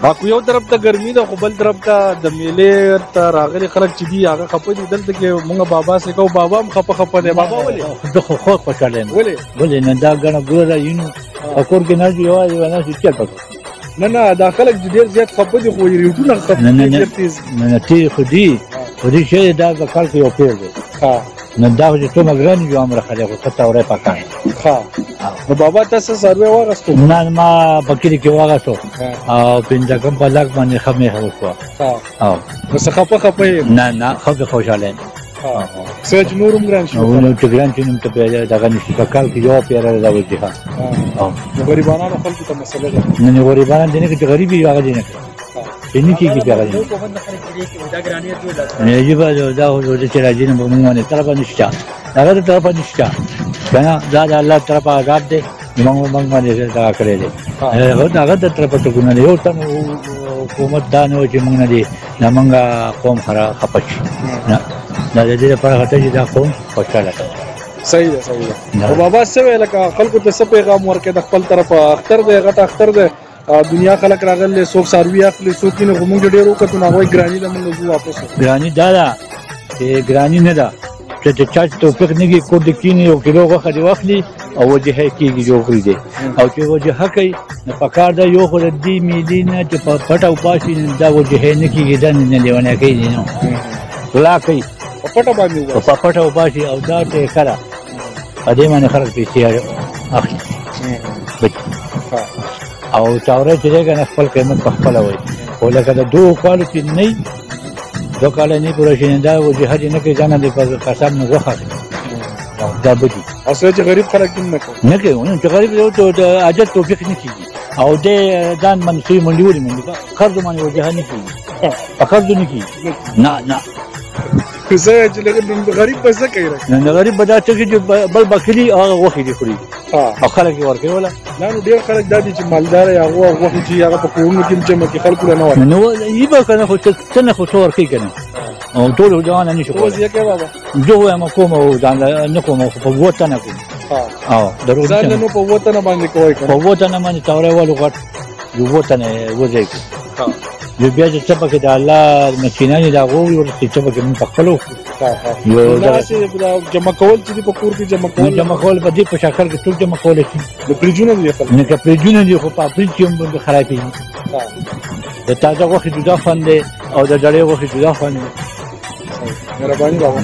اكو یو طرف ته ګرمي ده خو بل طرف ته د میلې ته راغلي خلک چې دي هغه خپه دي دلته کې مونږ بابا سې کو بابا هم خپه دی بابا ولې زه خو خوشاله یم ولې نه دا ګڼه ګوره یینو او کور کې نه یوازې ونه چې چل پکې نه دا خلک ډېر زیات خپه دي خو ریټونه خپه دي ډېر تیز نه تی خو دې شی دا د کال کې یو پیر دی نو دا چې څومره ګران دي عمر خلک خو ته اورې پکې نو بابا تاسو سروې واغستو نه ما پکې کې واغستو او پنځه کم په لاک باندې خمه هوښه او نو څه خپه نه خو خوشاله یم سوچ نورم ګران شو نو چې ګران چې نن ته پیدا دغه نشي په کال کې یو پیر راوځي او غریبانو خلکو ته مسله ده نه غریبانو دي نه چې غریبي هغه دي نه ini kiki biara ni. Ni juga dah sudah cerita ni bagaimana ni terapa nisca. Agar terapa nisca, kerana dah Allah terapa agak deh, memang mana dia kerja deh. Agar terapa tu guna dia, orang hukumat dah ni macam mana dia, namanya kaum khara kapas. Dah jadi para kata jadi kaum pasal. صحیح ده او بابا څه لکه خلکو ته څه پیغام ورکړي د خپل طرفه اختر دی غټ اختر دی دنیا خلک راغلي څوک ساروي اخلي څوک نه موږ ډېر وکړو نو هغه ګرانی د موږ زو واپس ګرانی دا چې ګرانی نه ده چې چا توفیق نگی کو د کینی او کیلو غوخه دی واخلي او وجه کیږي جوړ دی او چې وجه کوي نه پکار دا یو خو د میدینه چې په پټ او پاشي دا وجه نه کیږي دا نه لیونه کوي نو لا کوي په پټ باندې په پټ او پاشي او دا ته کړه ا دې باندې خلک پیسې اخلي او چاوره چې دغه خپل قیمت په خپل وای او لکه د دوه کالو کې نه دوه کال نه پوره شي دا وجه نه کې ځان دې په قسم نه غوخه دا بدی اصل چې غریب خلک نه کوي نو چې غریب یو ته اجر توفیق نه کیږي او دې ځان منسوي منډوري منډه قرض باندې وجه نه کیږي قرض نه کیږي نه زه چې غریب به څه کوي نه غریب به دا چې بل بکلی هغه وخی دی خوري او خلک ورکوي ولا نه ډیر خلک د دې چې مالدار یا هغه وخت چې هغه په کورونو کې چې خلکو نه ورکوي نو یبه کنه خو څنګه خو ورکوي کنه او ټول ځوان نه شو کوزي کې بابا جو ما کوم او ځان نه کوم په وته نه کوم او درو ځان نو په وته نه باندې کوی په وته نه باندې تاورې والو غټ یو وته نه وځي یو بیا چې څه پکې د الله مشینانی دا غوړي ورته څه پکې من پخپلو یو دا چې جمع کول چې په کور کې جمع کول په دې په شکل کې ټول جمع کول شي د پریجونه دی خپل نه کې پریجونه دی خو په پریج کې هم باندې خرابېږي د تازه غوښې جدا خوند دی او د ډړې غوښې جدا خوند دی مهرباني بابا